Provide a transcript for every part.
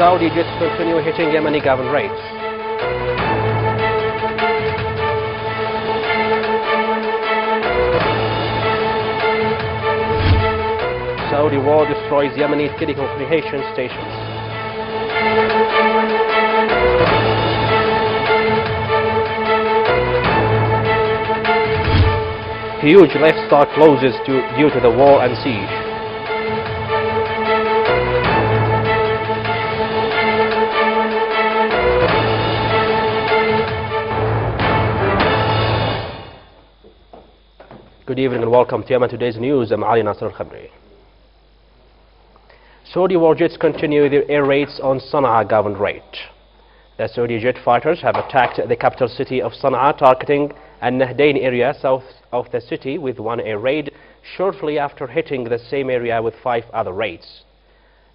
Saudi jets continue hitting Yemeni government rates. Saudi war destroys Yemeni telecommunication stations. Huge livestock losses due to the war and siege. Good evening and welcome to Yemen Today's News. I'm Ali Nasser al-Khamri. Saudi war jets continue their air raids on Sana'a governorate. The Saudi jet fighters have attacked the capital city of Sana'a, targeting Al Nahdain area south of the city with one air raid, shortly after hitting the same area with 5 other raids.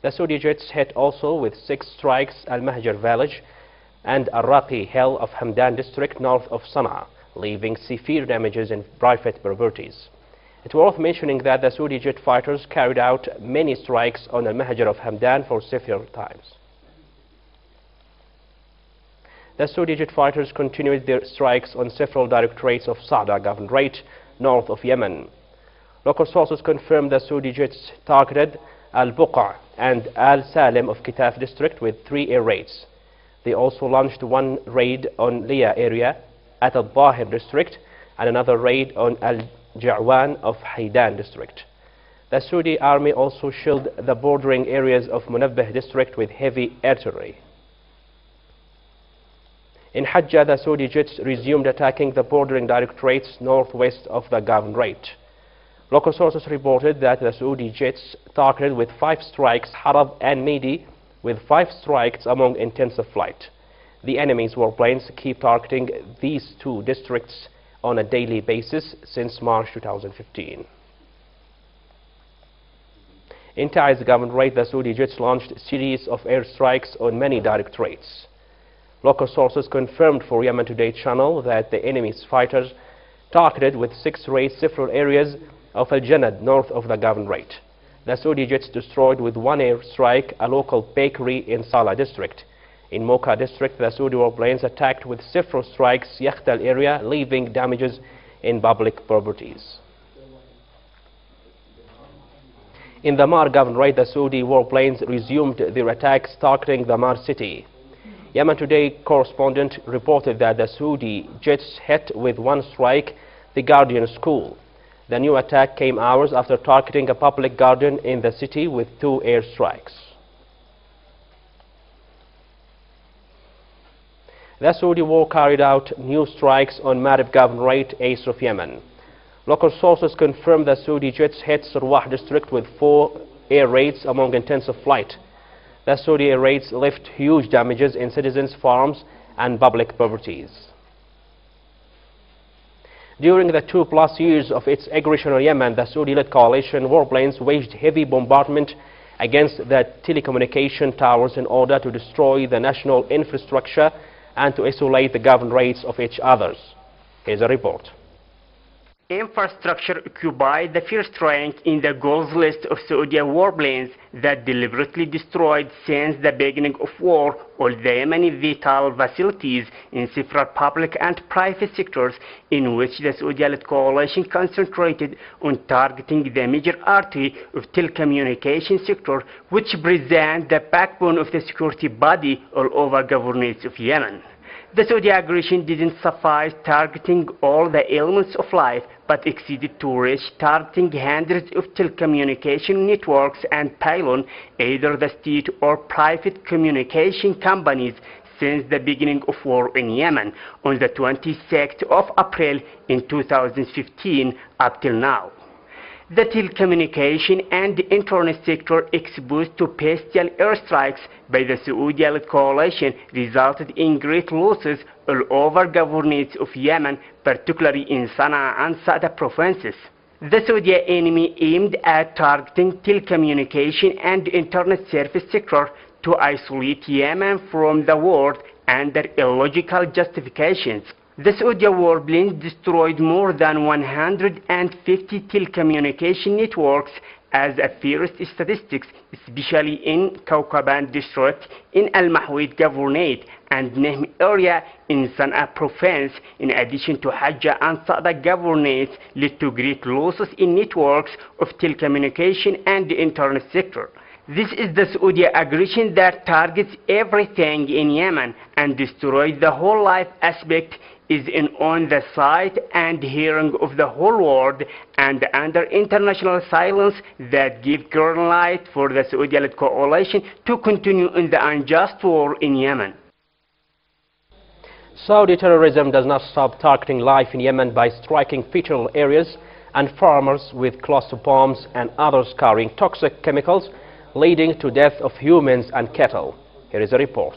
The Saudi jets hit also with 6 strikes Al Mahjar village and Al Raqi hill of Hamdan district north of Sana'a, leaving severe damages and private properties. It's worth mentioning that the Saudi jet fighters carried out many strikes on the Mahjar of Hamdan for several times. The Saudi jet fighters continued their strikes on several directorates of Sa'da governorate north of Yemen. Local sources confirmed the Saudi jets targeted Al-Buqa and Al-Salim of Kitaf district with 3 air raids. They also launched one raid on Liya area at Al-Bahir district and another raid on Al-Ja'wan of Haidan district. The Saudi army also shelled the bordering areas of Munabbih district with heavy artillery. In Hajjah, the Saudi jets resumed attacking the bordering directorates northwest of the governorate. Local sources reported that the Saudi jets targeted with 5 strikes Harab and Midi, with 5 strikes among intensive flight. The enemy's warplanes keep targeting these 2 districts on a daily basis since March 2015. In Taiz governorate, the Saudi jets launched a series of airstrikes on many directorates. Local sources confirmed for Yemen Today channel that the enemy's fighters targeted with 6 raids several areas of Al-Jannad north of the governorate. The Saudi jets destroyed with 1 airstrike a local bakery in Salah district. In Mocha district, the Saudi warplanes attacked with several strikes Yakhtal area, leaving damages in public properties. In the Mar governorate, the Saudi warplanes resumed their attacks targeting the Mar city. Yemen Today correspondent reported that the Saudi jets hit with 1 strike the Guardian school. The new attack came hours after targeting a public garden in the city with 2 airstrikes. The Saudi war carried out new strikes on Marib governorate east of Yemen. Local sources confirmed the Saudi jets hit Sirwah district with 4 air raids among intensive flight. The Saudi air raids left huge damages in citizens' farms and public properties. During the 2+ years of its aggression on Yemen, the Saudi-led coalition warplanes waged heavy bombardment against the telecommunication towers in order to destroy the national infrastructure and to isolate the governorates of each other. Here's a report. Infrastructure occupied the first rank in the goals list of Saudi warplanes that deliberately destroyed since the beginning of war all the Yemeni vital facilities in several public and private sectors, in which the Saudi-led coalition concentrated on targeting the major artery of telecommunication sector, which presents the backbone of the security body all over governorates of Yemen. The Saudi aggression didn't suffice targeting all the elements of life, but exceeded to reach targeting hundreds of telecommunication networks and pylons, either the state or private communication companies, since the beginning of war in Yemen on the 26th of April in 2015 up till now. The telecommunication and the internet sector exposed to bestial airstrikes by the Saudi-led coalition resulted in great losses all over governorates of Yemen, particularly in Sana'a and Sa'da provinces. The Saudi enemy aimed at targeting telecommunication and internet service sector to isolate Yemen from the world under illogical justifications. The Saudi warplanes destroyed more than 150 telecommunication networks as a first statistics, especially in Kawkaban district, in Al-Mahwid Governorate and Nehm area in Sana'a province, in addition to Hajja and Sada governorates, led to great losses in networks of telecommunication and the internet sector. This is the Saudi aggression that targets everything in Yemen and destroys the whole life aspect is on the sight and hearing of the whole world and under international silence that give green light for the Saudi-led coalition to continue in the unjust war in Yemen. Saudi terrorism does not stop targeting life in Yemen by striking vital areas and farmers with cluster bombs and others carrying toxic chemicals, leading to death of humans and cattle. Here is a report.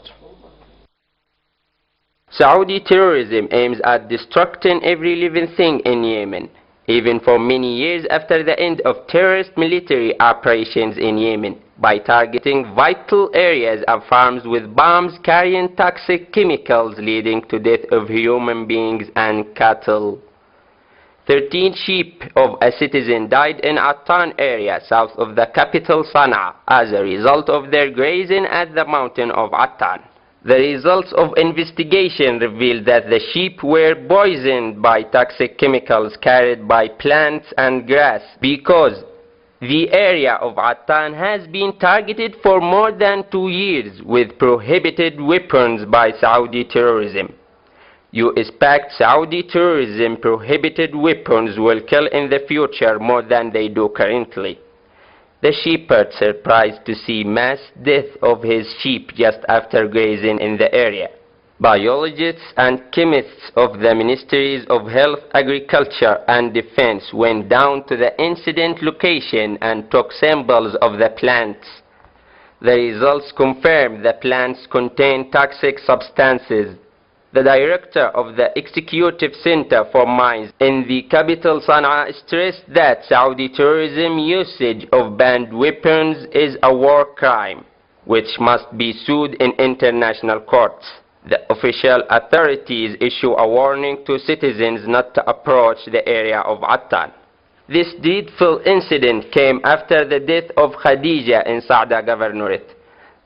Saudi terrorism aims at destructing every living thing in Yemen, even for many years after the end of terrorist military operations in Yemen, by targeting vital areas and farms with bombs carrying toxic chemicals leading to death of human beings and cattle. 13 sheep of a citizen died in Attan area south of the capital Sana'a as a result of their grazing at the mountain of Attan. The results of investigation revealed that the sheep were poisoned by toxic chemicals carried by plants and grass because the area of Attan has been targeted for more than 2 years with prohibited weapons by Saudi terrorism. US-backed Saudi terrorism prohibited weapons will kill in the future more than they do currently. The shepherd surprised to see mass death of his sheep just after grazing in the area. Biologists and chemists of the Ministries of Health, Agriculture and Defense went down to the incident location and took samples of the plants. The results confirmed the plants contain toxic substances. The director of the Executive Center for Mines in the capital Sana'a stressed that Saudi terrorism usage of banned weapons is a war crime, which must be sued in international courts. The official authorities issue a warning to citizens not to approach the area of Attan. This dreadful incident came after the death of Khadija in Sada Governorate.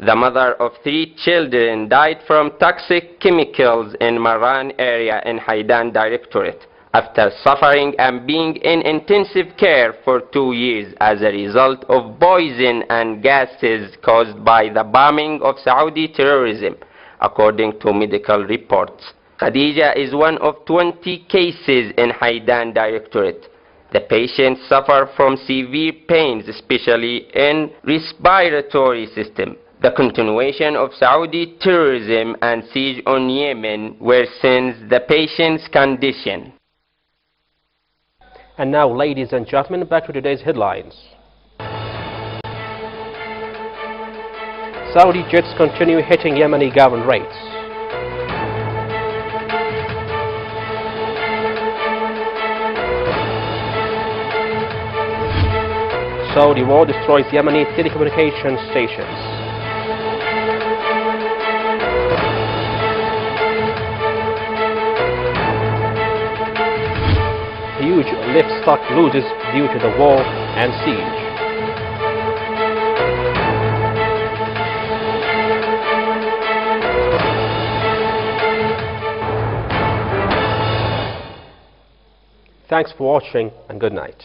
The mother of 3 children died from toxic chemicals in Maran area in Haidan Directorate after suffering and being in intensive care for 2 years as a result of poison and gases caused by the bombing of Saudi terrorism, according to medical reports. Khadija is one of 20 cases in Haidan Directorate. The patients suffer from severe pains, especially in respiratory system. The continuation of Saudi terrorism and siege on Yemen worsens the patient's condition. And now, ladies and gentlemen, back to today's headlines. Saudi jets continue hitting Yemeni government rates. Saudi war destroys Yemeni telecommunication stations. Huge livestock loses due to the war and siege. Thanks for watching and good night.